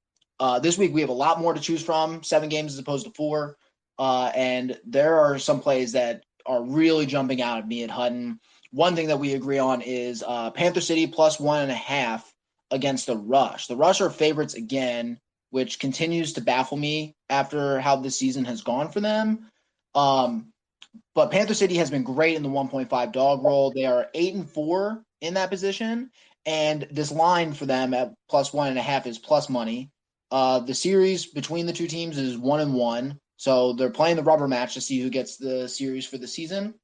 this week, we have a lot more to choose from, 7 games as opposed to 4. And there are some plays that are really jumping out at me at Hutton. One thing that we agree on is Panther City plus 1.5 against the Rush. The Rush are favorites again, which continues to baffle me after how this season has gone for them. But Panther City has been great in the 1.5 dog roll. They are 8-4 in that position. And this line for them at plus 1.5 is plus money. The series between the two teams is 1-1. So they're playing the rubber match to see who gets the series for the season.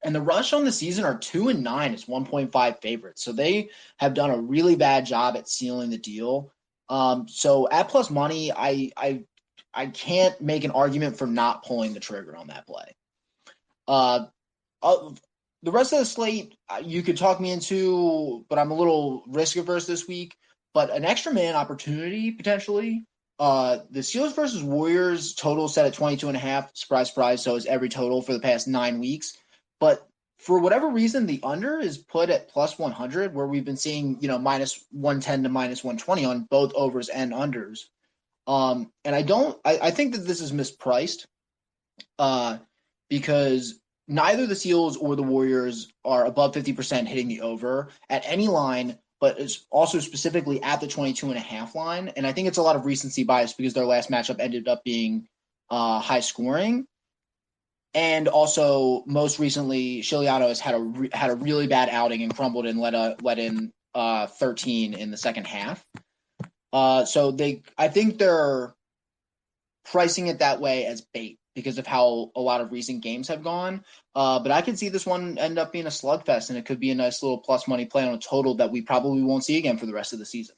And the Rush on the season are 2-9 as 1.5 favorites. So they have done a really bad job at sealing the deal. So at plus money, I can't make an argument for not pulling the trigger on that play. The rest of the slate, you could talk me into, but I'm a little risk averse this week. But an extra man opportunity potentially. The Steelers versus Warriors total set at 22.5. Surprise, surprise. So is every total for the past 9 weeks. But for whatever reason, the under is put at plus 100, where we've been seeing, minus 110 to minus 120 on both overs and unders. And I think that this is mispriced because neither the Seals or the Warriors are above 50% hitting the over at any line, but it's also specifically at the 22.5 line. And I think it's a lot of recency bias because their last matchup ended up being high scoring. And also, most recently, Chiliano has had a really bad outing and crumbled and let in 13 in the second half. So I think they're pricing it that way as bait because of how a lot of recent games have gone. But I could see this one end up being a slugfest, and it could be a nice little plus money play on a total that we probably won't see again for the rest of the season.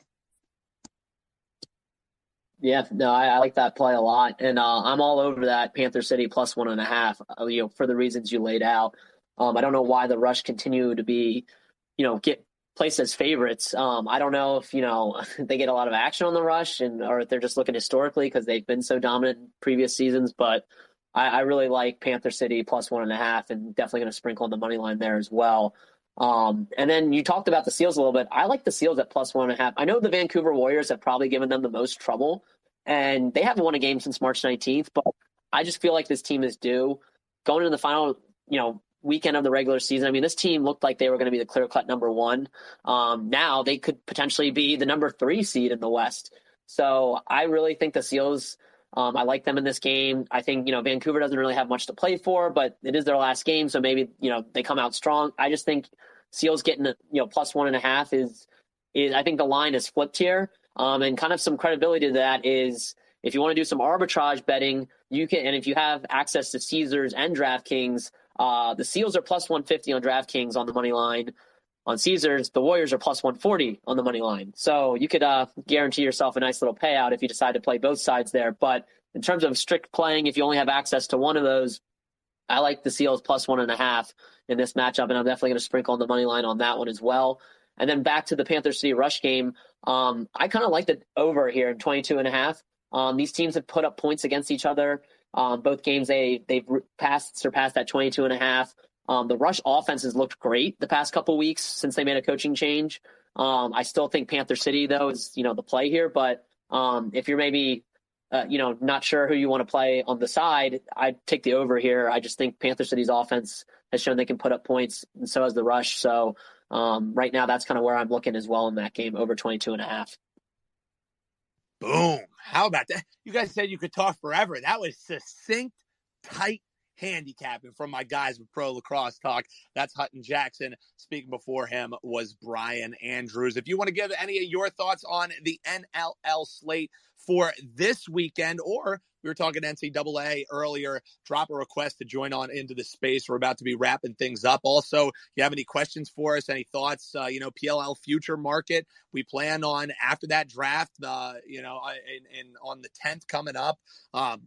Yeah, no, I like that play a lot, and I'm all over that Panther City plus 1.5. For the reasons you laid out. I don't know why the Rush continue to be, get placed as favorites. I don't know if they get a lot of action on the Rush, or if they're just looking historically because they've been so dominant in previous seasons. But I really like Panther City plus 1.5, and definitely going to sprinkle on the money line there as well. And then you talked about the Seals a little bit. I like the Seals at plus 1.5. I know the Vancouver Warriors have probably given them the most trouble, and they haven't won a game since March 19th, but I just feel like this team is due. Going into the final, weekend of the regular season, I mean, this team looked like they were going to be the clear-cut number one. Now they could potentially be the number 3 seed in the West. So I really think the Seals, I like them in this game. I think, Vancouver doesn't really have much to play for, but it is their last game, so maybe, they come out strong. I just think Seals getting, plus 1.5 is I think the line is flipped here. And kind of some credibility to that is if you want to do some arbitrage betting, you can, and if you have access to Caesars and DraftKings, the Seals are plus 150 on DraftKings on the money line. On Caesars, the Warriors are plus 140 on the money line. So you could guarantee yourself a nice little payout if you decide to play both sides there. But in terms of strict playing, if you only have access to one of those, I like the Seals plus 1.5 in this matchup, and I'm definitely going to sprinkle on the money line on that one as well. And then back to the Panther City Rush game, I kind of like the over here in 22.5. These teams have put up points against each other. Both games they've surpassed that 22.5. The Rush offense has looked great the past couple weeks since they made a coaching change. I still think Panther City though is the play here, but if you're maybe not sure who you want to play on the side, I'd take the over here. I just think Panther City's offense has shown they can put up points, and so has the Rush. So right now, that's kind of where I'm looking as well in that game, over 22.5. Boom. How about that? You guys said you could talk forever. That was succinct, tight handicapping from my guys with Pro Lacrosse Talk. That's Hutton Jackson. Speaking before him was Brian Andrews. If you want to give any of your thoughts on the NLL slate for this weekend, or we were talking NCAA earlier, drop a request to join on into the space. We're about to be wrapping things up. Also, if you have any questions for us, any thoughts, PLL future market, we plan on after that draft, and on the 10th coming up,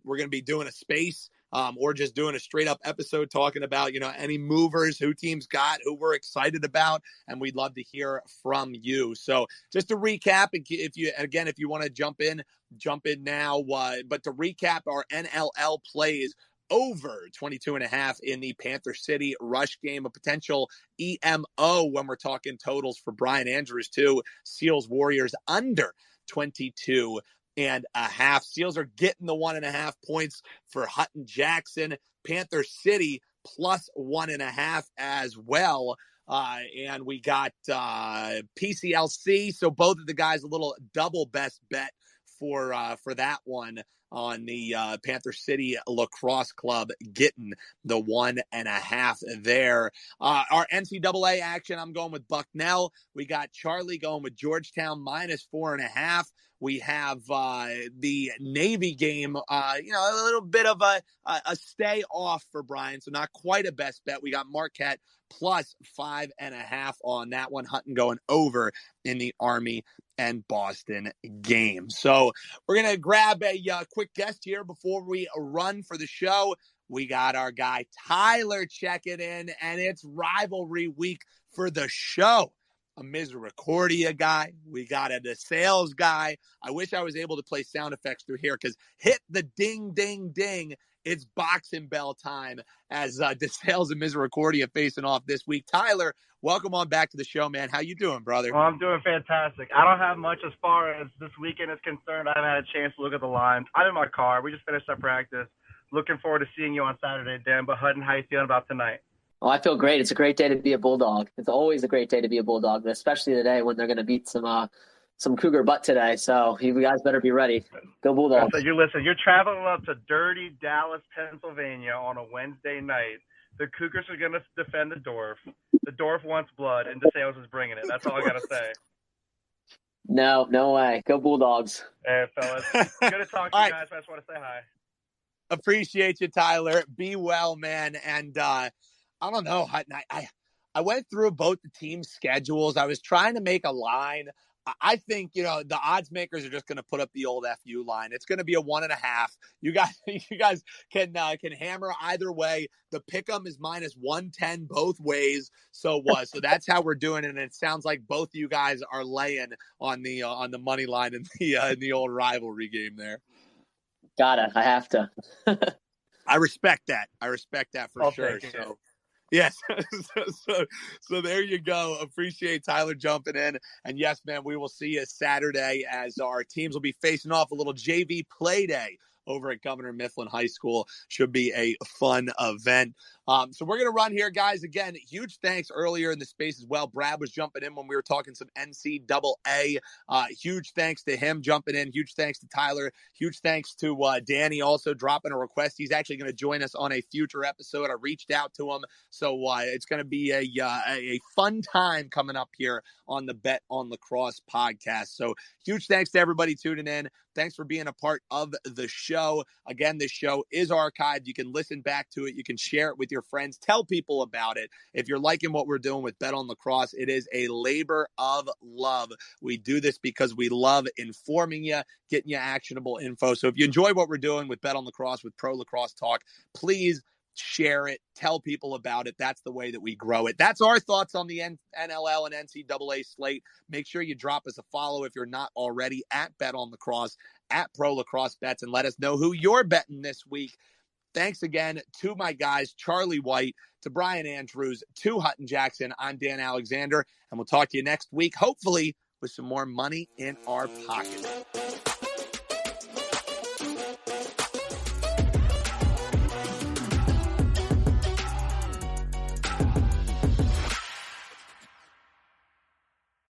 we're going to be doing a space. Or just doing a straight up episode talking about, any movers, who teams got, who we're excited about, and we'd love to hear from you. So just to recap, if you want to jump in now, but to recap our NLL plays, over 22.5 in the Panther City Rush game, a potential EMO when we're talking totals for Brian Andrews too. Seals Warriors under 22.5. Seals are getting the 1.5 points for Hutton Jackson. Panther City plus 1.5 as well. And we got PCLC. So both of the guys a little double best bet for that one. on the Panther City Lacrosse Club, getting the 1.5 there. Our NCAA action, I'm going with Bucknell. We got Charlie going with Georgetown -4.5. We have the Navy game, a little bit of a stay off for Brian, so not quite a best bet. We got Marquette +5.5 on that one. Hutton going over in the Army and Boston game. So we're going to grab a quick guest here before we run for the show. We got our guy Tyler checking in, and it's rivalry week for the show. A Misericordia guy. We got a DeSales guy. I wish I was able to play sound effects through here because hit the ding, ding, ding. It's boxing bell time as DeSales and Misericordia facing off this week. Tyler, welcome on back to the show, man. How you doing, brother? Well, I'm doing fantastic. I don't have much as far as this weekend is concerned. I haven't had a chance to look at the lines. I'm in my car. We just finished our practice. Looking forward to seeing you on Saturday, Dan. But Hutton, how you feeling about tonight? Oh, I feel great. It's a great day to be a Bulldog. It's always a great day to be a Bulldog, but especially today when they're going to beat some Cougar butt today. So you guys better be ready. Go Bulldogs. So you're traveling up to dirty Dallas, Pennsylvania on a Wednesday night. The Cougars are going to defend the Dorf. The Dorf wants blood, and DeSales is bringing it. That's all I got to say. No way. Go Bulldogs. Hey, fellas. Good to talk to you guys. I just want to say hi. Appreciate you, Tyler. Be well, man. And I don't know. I went through both the team's schedules. I was trying to make a line. I think, the odds makers are just going to put up the old FU line. It's going to be a 1.5. You guys can hammer either way. The pick'em is -110 both ways. So that's how we're doing it. And it sounds like both you guys are laying on the money line in the old rivalry game there. Gotta. I have to. I respect that. For sure. So. Yes. so there you go. Appreciate Tyler jumping in. And yes, man, we will see you Saturday as our teams will be facing off a little JV play day over at Governor Mifflin High School. Should be a fun event. So we're going to run here, guys. Again, huge thanks earlier in the space as well. Brad was jumping in when we were talking some NCAA. Huge thanks to him jumping in. Huge thanks to Tyler. Huge thanks to Danny also dropping a request. He's actually going to join us on a future episode. I reached out to him. So it's going to be a fun time coming up here on the Bet On Lacrosse podcast. So huge thanks to everybody tuning in. Thanks for being a part of the show. Again, this show is archived. You can listen back to it. You can share it with your friends. Tell people about it. If you're liking what we're doing with Bet On Lacrosse, it is a labor of love. We do this because we love informing you, getting you actionable info. So if you enjoy what we're doing with Bet On Lacrosse, with Pro Lacrosse Talk, please share it, tell people about it. That's the way that we grow it. That's our thoughts on the NLL and NCAA slate. Make sure you drop us a follow if you're not already at Bet On Lacrosse, at Pro Lacrosse Bets, and let us know who you're betting this week. Thanks again to my guys, Charlie White, to Brian Andrews, to Hutton Jackson. I'm Dan Alexander, and we'll talk to you next week, hopefully with some more money in our pocket.